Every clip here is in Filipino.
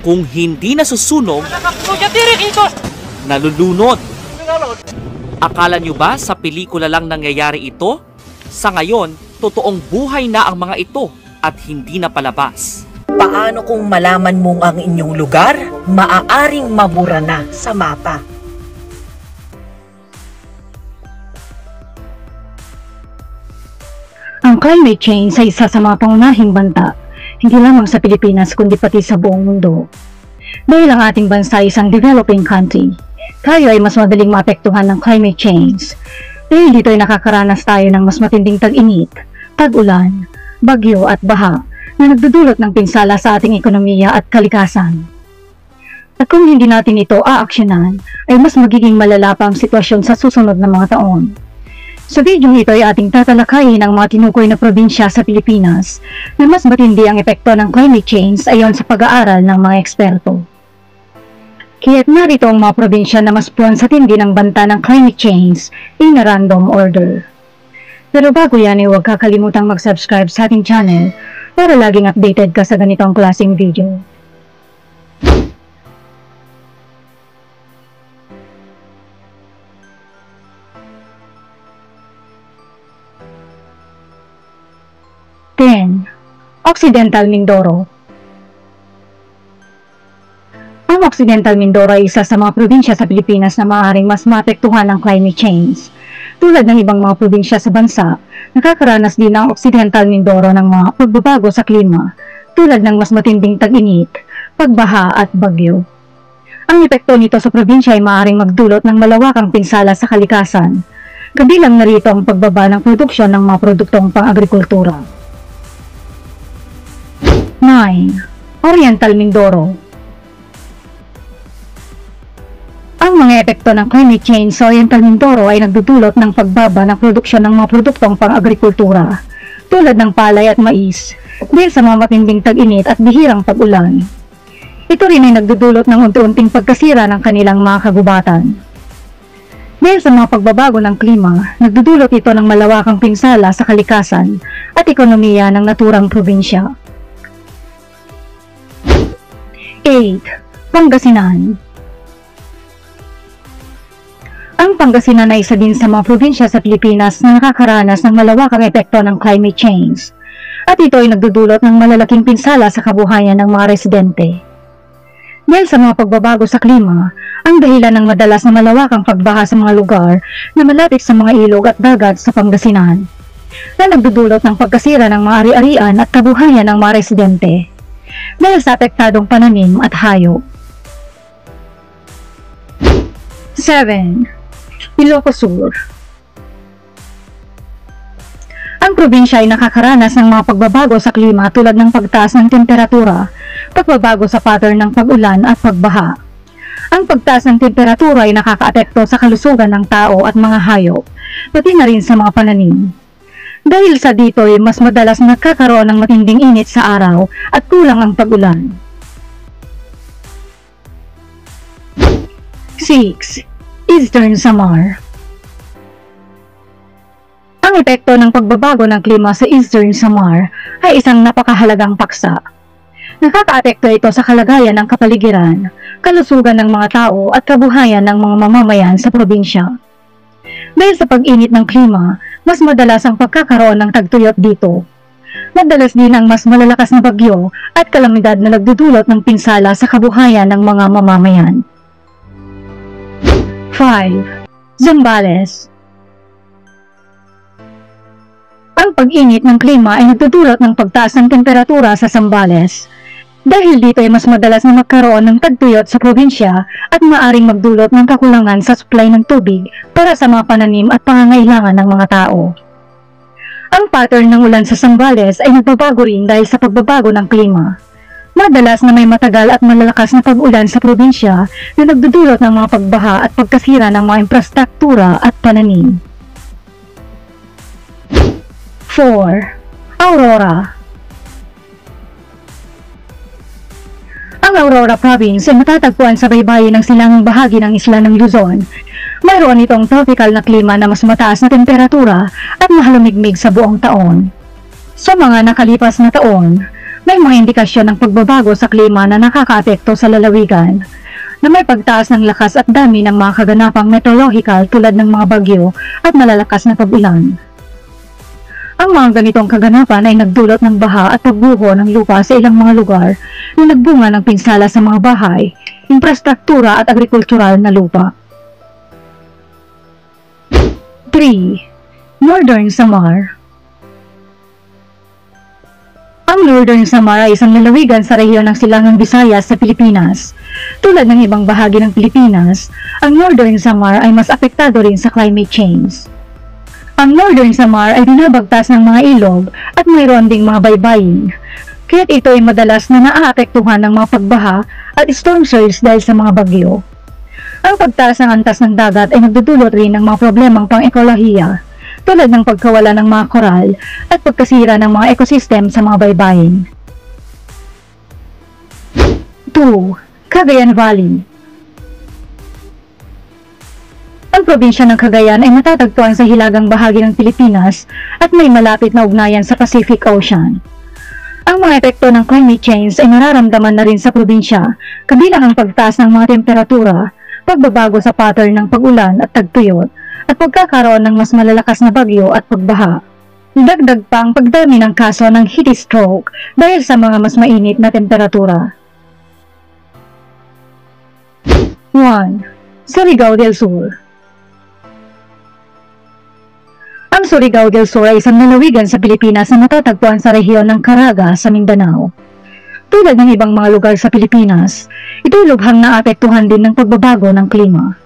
Kung hindi nasusunog, nalulunod. Akala nyo ba sa pelikula lang nangyayari ito? Sa ngayon, totoong buhay na ang mga ito at hindi na palabas. Paano kung malaman mong ang inyong lugar maaaring mabura na sa mapa? Ang climate change ay isa sa mga pangunahing banta, hindi lamang sa Pilipinas kundi pati sa buong mundo. Dahil ang ating bansa ay isang developing country, tayo ay mas madaling maapektuhan ng climate change. Dahil dito ay nakakaranas tayo ng mas matinding tag-init, tag-ulan, bagyo at baha na nagdudulot ng pinsala sa ating ekonomiya at kalikasan. At kung hindi natin ito aaksyonan, ay mas magiging malala pa ang sitwasyon sa susunod na mga taon. Sa video ito ay ating tatalakayin ang mga tinukoy na probinsya sa Pilipinas na mas matindi ang epekto ng climate change ayon sa pag-aaral ng mga eksperto. Kaya't narito ang mga probinsya na mas puwan sa tindi ng banta ng climate change in a random order. Pero bago yan ay huwag kakalimutang mag-subscribe sa ating channel para laging updated ka sa ganitong klaseng video. Occidental Mindoro. Ang Occidental Mindoro ay isa sa mga probinsya sa Pilipinas na maaaring mas maapektuhan ng climate change. Tulad ng ibang mga probinsya sa bansa, nakakaranas din ang Occidental Mindoro ng mga pagbabago sa klima, tulad ng mas matinding tag-init, pagbaha at bagyo. Ang epekto nito sa probinsya ay maaaring magdulot ng malawakang pinsala sa kalikasan, kabilang na rito ang pagbaba ng produksyon ng mga produktong pang-agrikultura. 9. Oriental Mindoro. Ang mga epekto ng climate change sa Oriental Mindoro ay nagdudulot ng pagbaba ng produksyon ng mga produktong pang-agrikultura, tulad ng palay at mais, dahil sa mga matinding tag-init at bihirang pag-ulan. Ito rin ay nagdudulot ng unti-unting pagkasira ng kanilang mga kagubatan. Dahil sa mga pagbabago ng klima, nagdudulot ito ng malawakang pinsala sa kalikasan at ekonomiya ng naturang probinsya. 8. Pangasinan. Ang Pangasinan ay isa din sa mga probinsya sa Pilipinas na nakakaranas ng malawakang epekto ng climate change, at ito ay nagdudulot ng malalaking pinsala sa kabuhayan ng mga residente. Dahil sa mga pagbabago sa klima, ang dahilan ng madalas na malawakang pagbaha sa mga lugar na malapit sa mga ilog at dagat sa Pangasinan, na nagdudulot ng pagkasira ng mga ari-arian at kabuhayan ng mga residente dahil sa apektadong pananim at hayop. 7. Ilocos Sur. Ang probinsya ay nakakaranas ng mga pagbabago sa klima tulad ng pagtaas ng temperatura, pagbabago sa pattern ng pag-ulan at pagbaha. Ang pagtaas ng temperatura ay nakakaapekto sa kalusugan ng tao at mga hayop, pati na rin sa mga pananim. Dahil sa dito ay mas madalas nagkakaroon ng matinding init sa araw at kulang ang pag-ulan. 6. Eastern Samar. Ang epekto ng pagbabago ng klima sa Eastern Samar ay isang napakahalagang paksa. Nakakaapekto ito sa kalagayan ng kapaligiran, kalusugan ng mga tao at kabuhayan ng mga mamamayan sa probinsya. Dahil sa pag-init ng klima, mas madalas ang pagkakaroon ng tagtuyot dito. Madalas din ang mas malalakas na bagyo at kalamidad na nagdudulot ng pinsala sa kabuhayan ng mga mamamayan. 5. Zambales. Ang pag-init ng klima ay nagdudulot ng pagtaas ng temperatura sa Zambales. Dahil dito ay mas madalas na magkaroon ng tagtuyot sa probinsya at maaring magdulot ng kakulangan sa supply ng tubig para sa mga pananim at pangangailangan ng mga tao. Ang pattern ng ulan sa Zambales ay nagbabago rin dahil sa pagbabago ng klima. Madalas na may matagal at malalakas na pag-ulan sa probinsya na nagdudulot ng mga pagbaha at pagkasira ng mga infrastruktura at pananim. 4. Aurora. Ang Aurora Province ay matatagpuan sa baybayin ng silangang bahagi ng isla ng Luzon. Mayroon itong tropical na klima na mas mataas na temperatura at mahalumigmig sa buong taon. Sa mga nakalipas na taon, May mga indikasyon ng pagbabago sa klima na nakakaapekto sa lalawigan, na may pagtaas ng lakas at dami ng mga kaganapang meteorological tulad ng mga bagyo at malalakas na pag-ulan. Ang mga ganitong kaganapan ay nagdulot ng baha at pagbuho ng lupa sa ilang mga lugar na nagbunga ng pinsala sa mga bahay, infrastruktura at agrikultural na lupa. 3. Northern Samar. Ang Northern Samar ay isang lalawigan sa rehiyon ng Silangang Visayas sa Pilipinas. Tulad ng ibang bahagi ng Pilipinas, ang Northern Samar ay mas apektado rin sa climate change. Ang Northern Samar ay binabagtas ng mga ilog at mayroon ding mga baybayin, kaya't ito ay madalas na naaapektuhan ng mga pagbaha at storm surge dahil sa mga bagyo. Ang pagtaas ng antas ng dagat ay nagdudulot rin ng mga problemang pang-ekolohiya, tulad ng pagkawala ng mga koral at pagkasira ng mga ekosistem sa mga baybayin. 2. Cagayan Valley. Ang probinsya ng Cagayan ay matatagpuan sa hilagang bahagi ng Pilipinas at may malapit na ugnayan sa Pacific Ocean. Ang mga epekto ng climate change ay nararamdaman na rin sa probinsya, kabilang ang pagtaas ng mga temperatura, pagbabago sa pattern ng pag-ulan at tagtuyot, at pagkakaroon ng mas malalakas na bagyo at pagbaha. Dagdag pa ang pagdami ng kaso ng heat stroke dahil sa mga mas mainit na temperatura. 1. Surigao del Sur. Ang Surigao del Sur ay isang lalawigan sa Pilipinas na matatagpuan sa rehiyon ng Caraga sa Mindanao. Tulad ng ibang mga lugar sa Pilipinas, ito'y lubhang naapektuhan din ng pagbabago ng klima.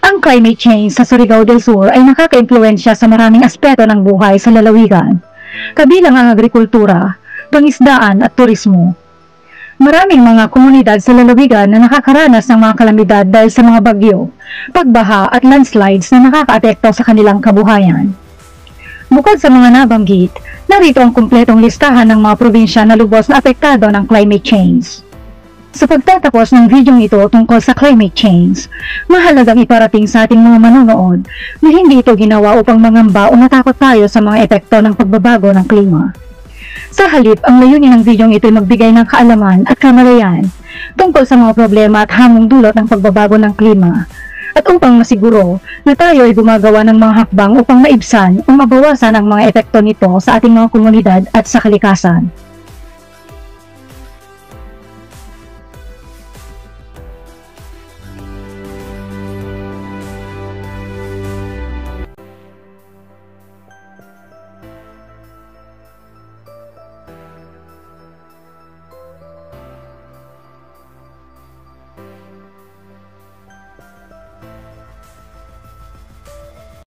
Ang climate change sa Surigao del Sur ay nakaka-impluwensya sa maraming aspeto ng buhay sa lalawigan, kabilang ang agrikultura, pangisdaan at turismo. Maraming mga komunidad sa lalawigan na nakakaranas ng mga kalamidad dahil sa mga bagyo, pagbaha at landslides na nakakaapekto sa kanilang kabuhayan. Bukod sa mga nabanggit, narito ang kumpletong listahan ng mga probinsya na lubos na apektado ng climate change. Sa pagtatapos ng video ito tungkol sa climate change, mahalagang iparating sa ating mga manonood na hindi ito ginawa upang mangamba o natakot tayo sa mga epekto ng pagbabago ng klima. Sa halip, ang layunin ng video ito ay magbigay ng kaalaman at kamalayan tungkol sa mga problema at hamong dulot ng pagbabago ng klima, at upang masiguro na tayo ay gumagawa ng mga hakbang upang maibsan o mabawasan ang mga epekto nito sa ating mga komunidad at sa kalikasan.